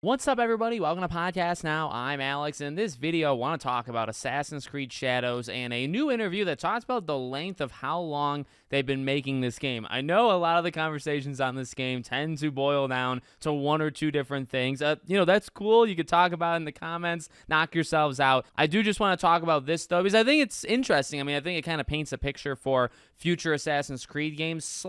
What's up, everybody? Welcome to Podcast Now. I'm Alex. In this video, I want to talk about Assassin's Creed Shadows and a new interview that talks about the length of how long they've been making this game. I know a lot of the conversations on this game tend to boil down to one or two different things. That's cool. You could talk about it in the comments, knock yourselves out. I do just want to talk about this, though, because I think it's interesting. I think it kind of paints a picture for future Assassin's Creed games, /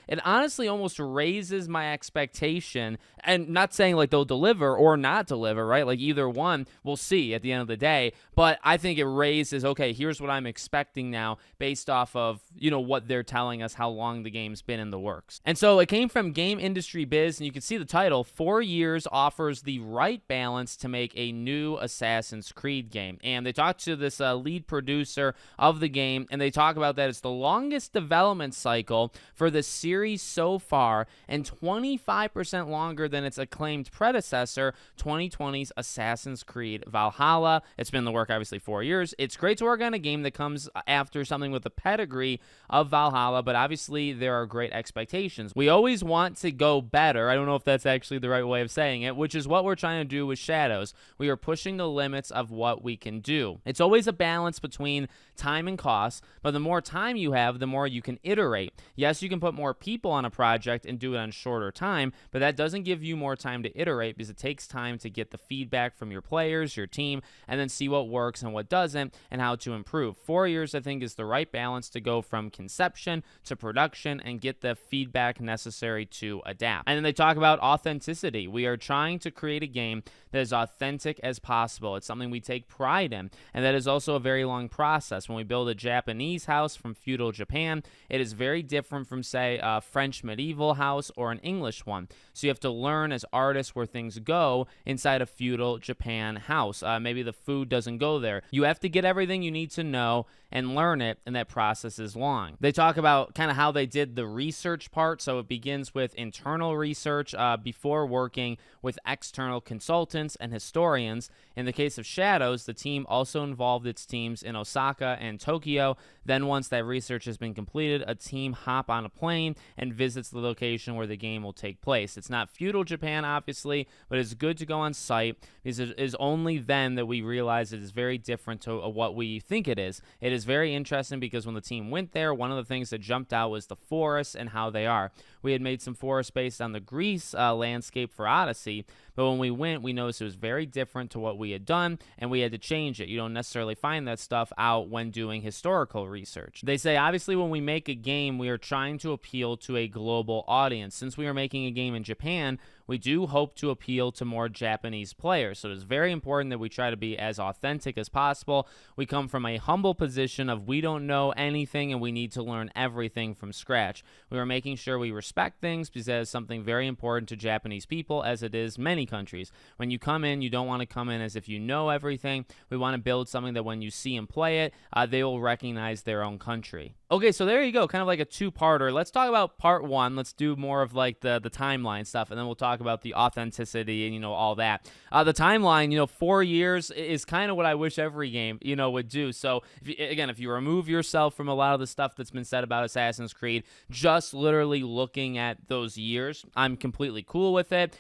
it honestly almost raises my expectation, and not saying like they'll deliver or not deliver, right? Like either one, we'll see at the end of the day, but I think it raises, okay, here's what I'm expecting now based off of, what they're telling us, how long the game's been in the works. And so it came from GameIndustryBiz, and you can see the title, 4 years offers the right balance to make a new Assassin's Creed game. And they talked to this lead producer of the game, and they talk about that it's the longest development cycle for the series so far, and 25% longer than its acclaimed predecessor, 2020's Assassin's Creed Valhalla. It's been in the work, obviously, 4 years. It's great to work on a game that comes after something with the pedigree of Valhalla, but obviously there are great expectations. We always want to go better. I don't know if that's actually the right way of saying it, which is what we're trying to do with Shadows. We are pushing the limits of what we can do. It's always a balance between time and cost, but the more time you have, the more you can iterate. Yes, you can put more people on a project and do it on shorter time, but that doesn't give you more time to iterate because it takes time to get the feedback from your players, your team, and then see what works and what doesn't and how to improve. 4 years, I think, is the right balance to go from conception to production and get the feedback necessary to adapt. And then they talk about authenticity. We are trying to create a game that is authentic as possible. It's something we take pride in, and that is also a very long process. When we build a Japanese house from feudal Japan, it is very different from, say, a French medieval house or an English one. So you have to learn as artists where things go inside a feudal Japan house. Maybe the food doesn't go there. You have to get everything you need to know and learn it, and that process is long. They talk about kind of how they did the research part. So it begins with internal research before working with external consultants and historians. In the case of Shadows, the team also involved its teams in Osaka and Tokyo. Then once that research has been completed, a team hop on a plane and visits the location where the game will take place. It's not feudal Japan, obviously, but it's good to go on site because it is only then that we realize it is very different to what we think it is. It is very interesting because when the team went there, one of the things that jumped out was the forests and how they are. We had made some forests based on the Greece landscape for Odyssey, but when we went, we noticed it was very different to what we had done, and we had to change it. You don't necessarily find that stuff out when doing historical research. They say, obviously, when we make a game, we are trying to appeal to a global audience. Since we are making a game in Japan, we do hope to appeal to more Japanese players. So it's very important that we try to be as authentic as possible. We come from a humble position of we don't know anything and we need to learn everything from scratch. We are making sure we respect things because that is something very important to Japanese people, as it is many countries. When you come in, you don't want to come in as if you know everything. We want to build something that when you see and play it, they will recognize their own country. Okay, so there you go, kind of like a two-parter. Let's talk about part one. Let's do more of like the timeline stuff, and then we'll talk about the authenticity and, all that. The timeline, 4 years is kind of what I wish every game, would do. So, if you remove yourself from a lot of the stuff that's been said about Assassin's Creed, just literally looking at those years, I'm completely cool with it.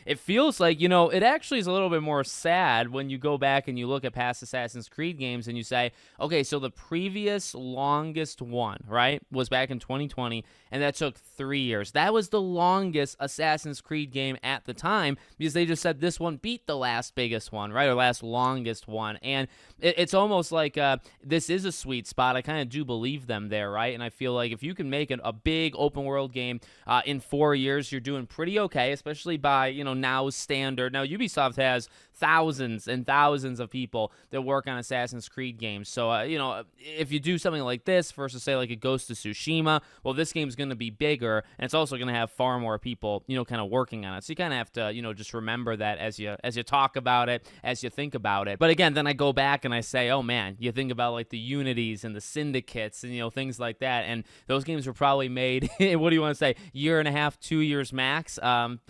It feels like, it actually is a little bit more sad when you go back and you look at past Assassin's Creed games and you say, okay, so the previous longest one, right, was back in 2020, and that took 3 years. That was the longest Assassin's Creed game at the time because they just said this one beat the last biggest one, right, or last longest one. And it's almost like this is a sweet spot. I kind of do believe them there, right? And I feel like if you can make a big open world game in 4 years, you're doing pretty okay, especially by now's standard. Now Ubisoft has thousands and thousands of people that work on Assassin's Creed games. So, if you do something like this versus, say, like a Ghost of Tsushima, well, this game's going to be bigger, and it's also going to have far more people, kind of working on it. So you kind of have to, just remember that as you talk about it, as you think about it. But again, then I go back and I say, oh, man, you think about, like, the Unities and the Syndicates and, things like that, and those games were probably made, what do you want to say, year and a half, 2 years max.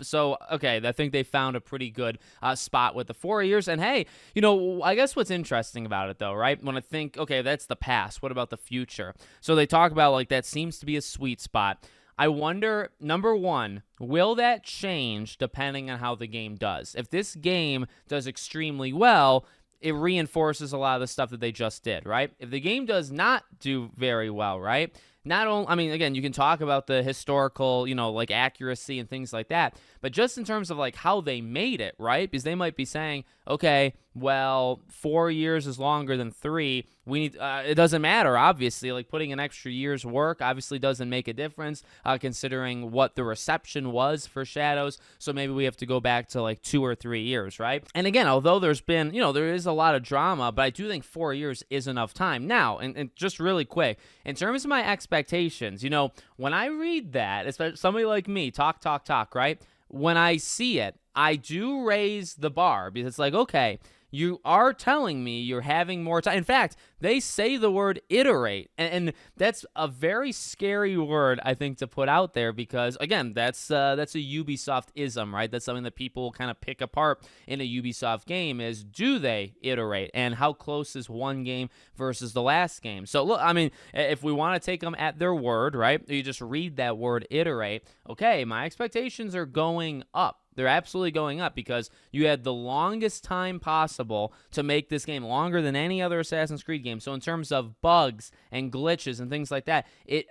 So, okay, I think they found a pretty good spot with the 4 years. And hey, I guess what's interesting about it, though, right? When I think, okay, that's the past. What about the future? So they talk about, like, that seems to be a sweet spot. I wonder, number one, will that change depending on how the game does? If this game does extremely well, it reinforces a lot of the stuff that they just did, right? If the game does not do very well, right? Not only, I mean, again, you can talk about the historical, like accuracy and things like that, but just in terms of like how they made it, right? Because they might be saying, okay, well, 4 years is longer than 3. We need, it doesn't matter, obviously. Like putting an extra year's work obviously doesn't make a difference, considering what the reception was for Shadows. So maybe we have to go back to like 2 or 3 years, right? And again, although there's been, there is a lot of drama, but I do think 4 years is enough time. Now, and just really quick, in terms of my expectations, when I read that, especially somebody like me, talk, right? When I see it, I do raise the bar because it's like, okay, you are telling me you're having more time. In fact, they say the word iterate, and that's a very scary word, I think, to put out there because, again, that's a Ubisoft-ism, right? That's something that people kind of pick apart in a Ubisoft game is, do they iterate, and how close is one game versus the last game? So, look, I mean, if we want to take them at their word, right, you just read that word iterate, okay, my expectations are going up. They're absolutely going up because you had the longest time possible to make this game, longer than any other Assassin's Creed game. So in terms of bugs and glitches and things like that,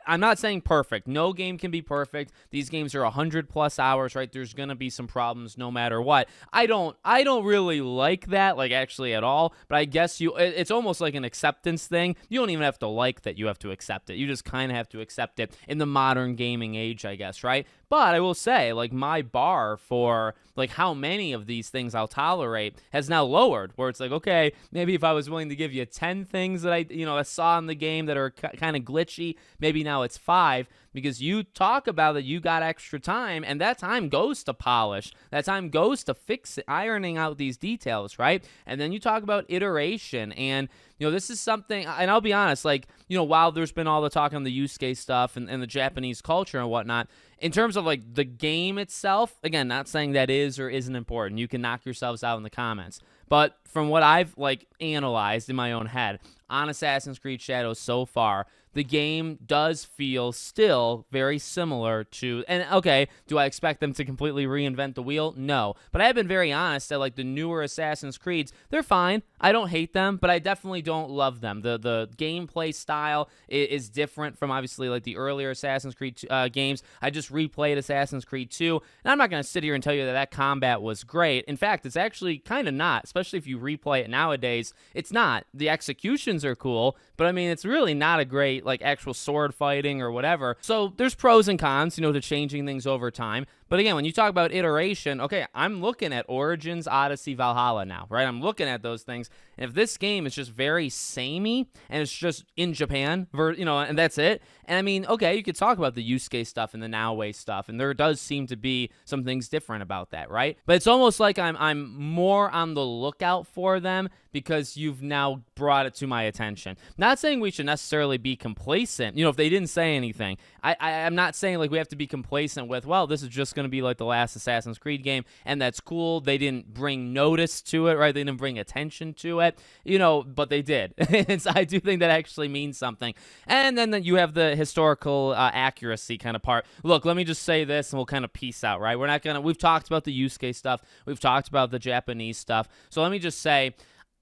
I'm not saying perfect. No game can be perfect. These games are 100+ hours, right? There's going to be some problems no matter what. I don't really like that, like actually at all, but I guess it's almost like an acceptance thing. You don't even have to like that. You have to accept it. You just kind of have to accept it in the modern gaming age, I guess, right? But I will say, like, my bar for, like, how many of these things I'll tolerate has now lowered, where it's like, okay, maybe if I was willing to give you 10 things that I saw in the game that are kind of glitchy, maybe now it's 5, because you talk about that you got extra time, and that time goes to polish. That time goes to fix it, ironing out these details, right? And then you talk about iteration, and, this is something, and I'll be honest, like, while there's been all the talk on the Yusuke stuff and the Japanese culture and whatnot, in terms of, like, the game itself, again, not saying that is or isn't important. You can knock yourselves out in the comments. But from what I've, like, analyzed in my own head on Assassin's Creed Shadows so far, the game does feel still very similar to, and okay, do I expect them to completely reinvent the wheel? No. But I have been very honest that, like, the newer Assassin's Creeds, they're fine. I don't hate them, but I definitely don't love them. The gameplay style is different from, obviously, like, the earlier Assassin's Creed games. I just replayed Assassin's Creed 2, and I'm not going to sit here and tell you that combat was great. In fact, it's actually kind of not, especially if you replay it nowadays. It's not. The executions are cool, but, I mean, it's really not a great, like, actual sword fighting or whatever. So there's pros and cons, to changing things over time. But again, when you talk about iteration, okay, I'm looking at Origins, Odyssey, Valhalla now, right? I'm looking at those things. And if this game is just very samey and it's just in Japan, and that's it. And I mean, okay, you could talk about the Yusuke stuff and the Naoe stuff, and there does seem to be some things different about that, right? But it's almost like I'm more on the lookout for them because you've now brought it to my attention. Not saying we should necessarily be complacent, if they didn't say anything. I'm not saying, like, we have to be complacent with, well, this is just going to be like the last Assassin's Creed game, and that's cool. They didn't bring notice to it, right? They didn't bring attention to it, but they did. And so I do think that actually means something. And then you have the historical accuracy kind of part. Look, let me just say this, and we'll kind of peace out, right? We've talked about the Yusuke stuff. We've talked about the Japanese stuff. So let me just say,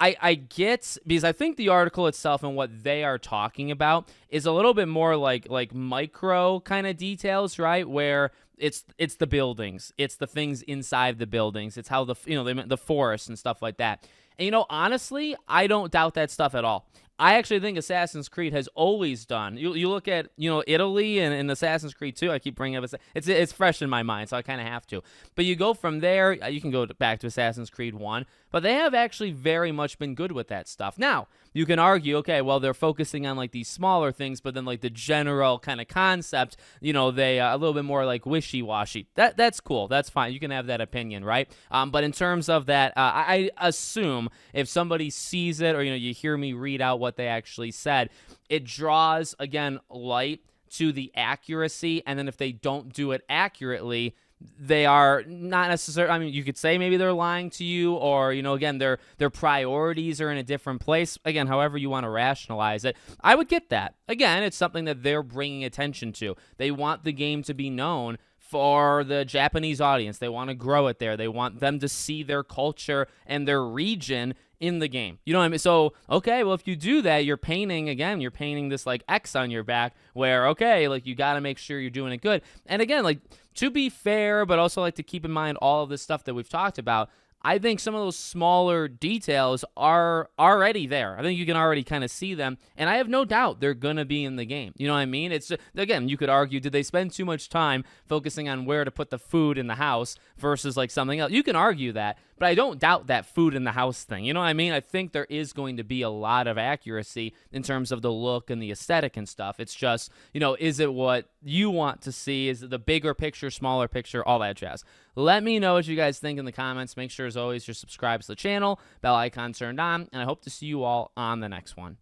I get, because I think the article itself and what they are talking about is a little bit more like micro kind of details, right? Where it's the buildings, it's the things inside the buildings, it's how the forest and stuff like that. And honestly, I don't doubt that stuff at all. I actually think Assassin's Creed has always done. You look at Italy and Assassin's Creed 2. I keep bringing up it's fresh in my mind, so I kind of have to. But you go from there. You can go back to Assassin's Creed 1, but they have actually very much been good with that stuff. Now you can argue, okay, well they're focusing on like these smaller things, but then like the general kind of concept, they a little bit more like wishy-washy. That's cool. That's fine. You can have that opinion, right? But in terms of that, I assume if somebody sees it or you hear me read out what they actually said, it draws again light to the accuracy, and then if they don't do it accurately, they are not necessarily, I mean, you could say maybe they're lying to you, or, again, their priorities are in a different place. Again, however you want to rationalize it, I would get that. Again, it's something that they're bringing attention to. They want the game to be known for the Japanese audience. They want to grow it there. They want them to see their culture and their region in the game. You know what I mean? So, okay, well, if you do that, you're painting this like X on your back where, okay, like you got to make sure you're doing it good. And again, like to be fair, but also like to keep in mind all of this stuff that we've talked about, I think some of those smaller details are already there. I think you can already kind of see them, and I have no doubt they're going to be in the game. You know what I mean? It's again, you could argue, did they spend too much time focusing on where to put the food in the house versus like something else? You can argue that, but I don't doubt that food in the house thing. You know what I mean? I think there is going to be a lot of accuracy in terms of the look and the aesthetic and stuff. It's just, is it what you want to see? Is it the bigger picture, smaller picture, all that jazz? Let me know what you guys think in the comments. Make sure, as always, you're subscribed to the channel, bell icon turned on, and I hope to see you all on the next one.